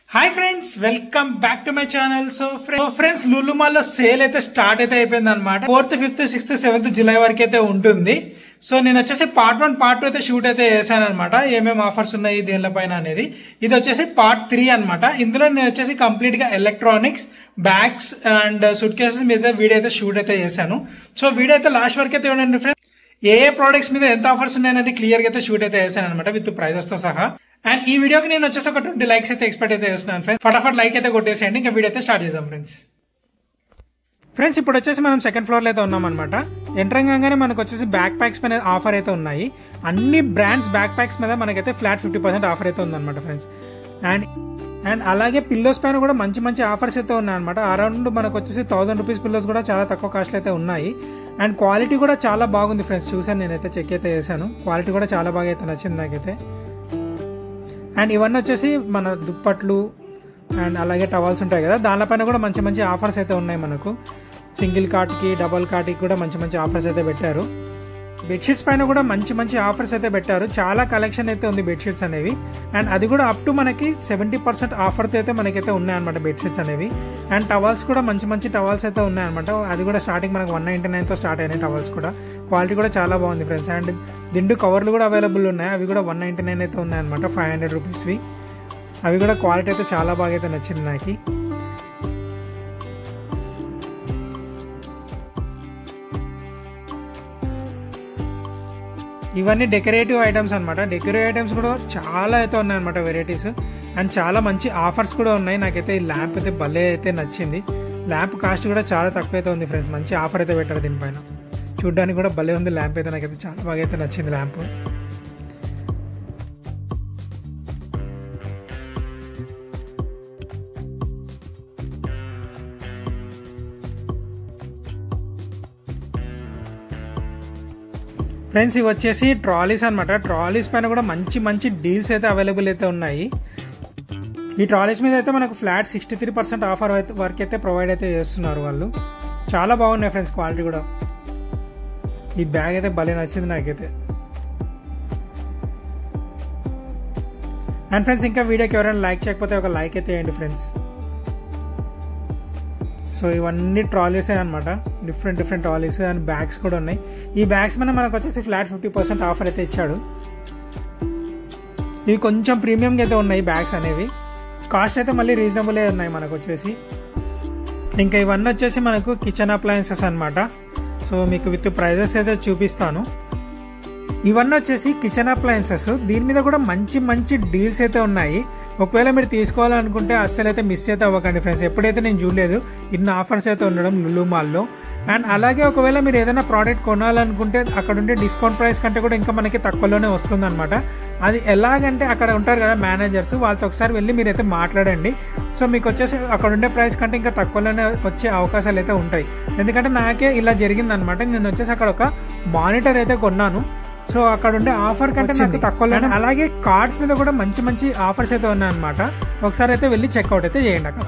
Hi friends welcome back to my channel. So friends Lulu mall లో sale అయితే start అయితే అయిపోయింది అన్నమాట। 4th 5th 6th 7th July వరకు అయితే ఉంటుంది। సో నేను వచ్చేసి పార్ట్ 1 పార్ట్ 2 అయితే షూట్ అయితే చేశాను అన్నమాట। ఏమేం ఆఫర్స్ ఉన్నాయి దీనిపైన అనేది। ఇది వచ్చేసి పార్ట్ 3 అన్నమాట। ఇందులో నేను వచ్చేసి కంప్లీట్ గా electronics bags and suit cases మీద వీడియో అయితే షూట్ అయితే చేశాను। సో వీడియో అయితే లాస్ట్ వరకు అయితే చూడండి ఫ్రెండ్స్। ఏ ప్రొడక్ట్స్ మీద ఎంత ఆఫర్స్ ఉన్నాయనేది క్లియర్ గా అయితే షూట్ అయితే చేశాను అన్నమాట విత్ ప్రైజెస్ తో సహా। అండ్ ఈ వీడియోకి నేను వచ్చేసి ఒక 20 లైక్స్ అయితే ఎక్స్పెక్ట్ అయితే చేస్తున్నాను ఫ్రెండ్స్। ఫటాఫట్ లైక్ అయితే కొట్టేసేయండి। ఇంకా వీడియో అయితే స్టార్ట్ చేద్దాం ఫ్రెండ్స్ ఇప్పుడు వచ్చేసి మనం సెకండ్ ఫ్లోర్ లో అయితే ఉన్నాం అనమాట। ఎంటరింగ్ కాగానే మనకు వచ్చేసి బ్యాక్ ప్యాక్స్ మీద ఆఫర్ అయితే ఉన్నాయి। అన్ని బ్రాండ్స్ బ్యాక్ ప్యాక్స్ మీద మనకైతే ఫ్లాట్ 50% ఆఫర్ అయితే ఉందన్నమాట ఫ్రెండ్స్। అండ్ అలాగే పిల్లోస్ పైన కూడా మంచి మంచి ఆఫర్స్ అయితే ఉన్నాయి అనమాట। అరౌండ్ మనకు వచ్చేసి 1000 రూపీస్ పిల్లోస్ కూడా చాలా తక్కువ కాస్ట్ అయితే ఉన్నాయి। అండ్ క్వాలిటీ కూడా చాలా బాగుంది ఫ్రెండ్స్। చూసాను నేనైతే చెక్ అయితే చేశాను, క్వాలిటీ కూడా చాలా బాగా అయితే నచ్చింది నాకైతే। అండ్ ఇవన్నీ వచ్చేసి మన దుప్పట్లు అండ్ అలాగే టవల్స్ ఉంటాయి కదా, దానిపైన కూడా మంచి మంచి ఆఫర్స్ అయితే ఉన్నాయి మనకు। సింగిల్ కార్ట్కి డబల్ కార్ట్కి కూడా మంచి మంచి ఆఫర్స్ అయితే పెట్టారు। బెడ్షీట్స్ పైన కూడా మంచి మంచి ఆఫర్స్ అయితే పెట్టారు। చాలా కలెక్షన్ అయితే ఉంది బెడ్షీట్స్ అనేవి। అండ్ అది కూడా అప్ టు మనకి 70% ఆఫర్తో అయితే మనకైతే ఉన్నాయన్నమాట బెడ్షీట్స్ అనేవి। అండ్ టవల్స్ కూడా మంచి మంచి టవల్స్ అయితే ఉన్నాయన్నమాట। అది కూడా స్టార్టింగ్ మనకు 199తో స్టార్ట్ అయినాయి టవల్స్ కూడా। క్వాలిటీ కూడా చాలా బాగుంది ఫ్రెండ్స్। అండ్ దిండు కవర్లు కూడా అవైలబుల్ ఉన్నాయి, అవి కూడా 199 అయితే ఉన్నాయన్నమాట 500 రూపీస్వి। అవి కూడా క్వాలిటీ అయితే చాలా బాగా అయితే నచ్చింది నాకు। ఇవన్నీ డెకరేటివ్ ఐటమ్స్ అనమాట। డెకరేటివ్ ఐటమ్స్ కూడా చాలా అయితే ఉన్నాయన్నమాట వెరైటీస్। అండ్ చాలా మంచి ఆఫర్స్ కూడా ఉన్నాయి। నాకైతే ఈ ల్యాంప్ అయితే భలే అయితే నచ్చింది। ల్యాంప్ కాస్ట్ కూడా చాలా తక్కువ అయితే ఉంది ఫ్రెండ్స్। మంచి ఆఫర్ అయితే పెట్టారు దీనిపైన, చూడ్డానికి కూడా భలే ఉంది ల్యాంప్ అయితే। నాకైతే చాలా బాగా అయితే నచ్చింది ల్యాంప్। ఫ్రెండ్స్ ఇవి వచ్చేసి ట్రాలీస్ అనమాట। ట్రాలీస్ పైన కూడా మంచి మంచి డీల్స్ అయితే అవైలబుల్ అయితే ఉన్నాయి। ఈ ట్రాలీస్ మీద అయితే మనకు ఫ్లాట్ 63% ఆఫర్ వరకు అయితే ప్రొవైడ్ అయితే చేస్తున్నారు వాళ్ళు। చాలా బాగున్నాయి ఫ్రెండ్స్, క్వాలిటీ కూడా। ఈ బ్యాగ్ అయితే భలే నచ్చింది నాకైతే। అండ్ ఫ్రెండ్స్ ఇంకా వీడియోకి ఎవరైనా లైక్ చేయకపోతే ఒక లైక్ అయితే వేయండి ఫ్రెండ్స్। సో ఇవన్నీ ట్రాలీస్ అనమాట, డిఫరెంట్ ట్రాలీస్ అండ్ బ్యాగ్స్ కూడా ఉన్నాయి। ఈ బ్యాగ్స్ మీద మనకు వచ్చేసి ఫ్లాట్ 50% ఆఫర్ అయితే ఇచ్చాడు। ఇవి కొంచెం ప్రీమియంగా అయితే ఉన్నాయి బ్యాగ్స్ అనేవి, కాస్ట్ అయితే మళ్ళీ రీజనబుల్ ఉన్నాయి మనకు వచ్చేసి। ఇంకా ఇవన్నీ వచ్చేసి మనకు కిచెన్ అప్లయన్సెస్ అనమాట। సో మీకు విత్ ప్రైజెస్ అయితే చూపిస్తాను। ఇవన్నీ వచ్చేసి కిచెన్ అప్లయన్సెస్, దీని మీద కూడా మంచి మంచి డీల్స్ అయితే ఉన్నాయి। ఒకవేళ మీరు తీసుకోవాలనుకుంటే అస్సలు అయితే మిస్ అయితే అవ్వకండి ఫ్రెండ్స్। ఎప్పుడైతే నేను చూడలేదు ఇన్ని ఆఫర్స్ అయితే ఉండడం లులు మాల్లో। అండ్ అలాగే ఒకవేళ మీరు ఏదైనా ప్రోడక్ట్ కొనాలనుకుంటే అక్కడ ఉండే డిస్కౌంట్ ప్రైస్ కంటే కూడా ఇంకా మనకి తక్కువలోనే వస్తుంది అనమాట। అది ఎలాగంటే అక్కడ ఉంటారు కదా మేనేజర్స్, వాళ్ళతో ఒకసారి వెళ్ళి మీరైతే మాట్లాడండి। సో మీకు వచ్చేసి అక్కడ ఉండే ప్రైస్ కంటే ఇంకా తక్కువలోనే వచ్చే అవకాశాలు అయితే ఉంటాయి। ఎందుకంటే నాకే ఇలా జరిగింది అనమాట। నేను వచ్చేసి అక్కడ ఒక మానిటర్ అయితే కొన్నాను। సో అక్కడ ఉండే ఆఫర్ కంటే నాకు తక్కువలో, అలాగే కార్డ్స్ మీద కూడా మంచి మంచి ఆఫర్స్ అయితే ఉన్నాయన్నమాట। ఒకసారి అయితే వెళ్ళి చెక్అవుట్ అయితే చేయండి అక్కడ।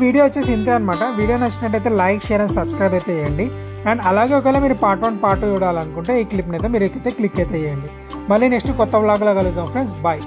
వీడియో వచ్చేసి ఇంతే అనమాట. వీడియో నచ్చినట్టయితే లైక్, షేర్ అండ్ సబ్స్క్రైబ్ అయితే చేయండి. అండ్ అలాగే ఒకవేళ మీరు పార్ట్ 1 పార్ట్ 2 చూడాలనుకుంటే ఈ క్లిప్ని అయితే మీరు క్లిక్ అయితే చేయండి. మళ్ళీ నెక్స్ట్ కొత్త వ్లాగ్లో కలుద్దాం ఫ్రెండ్స్. బాయ్.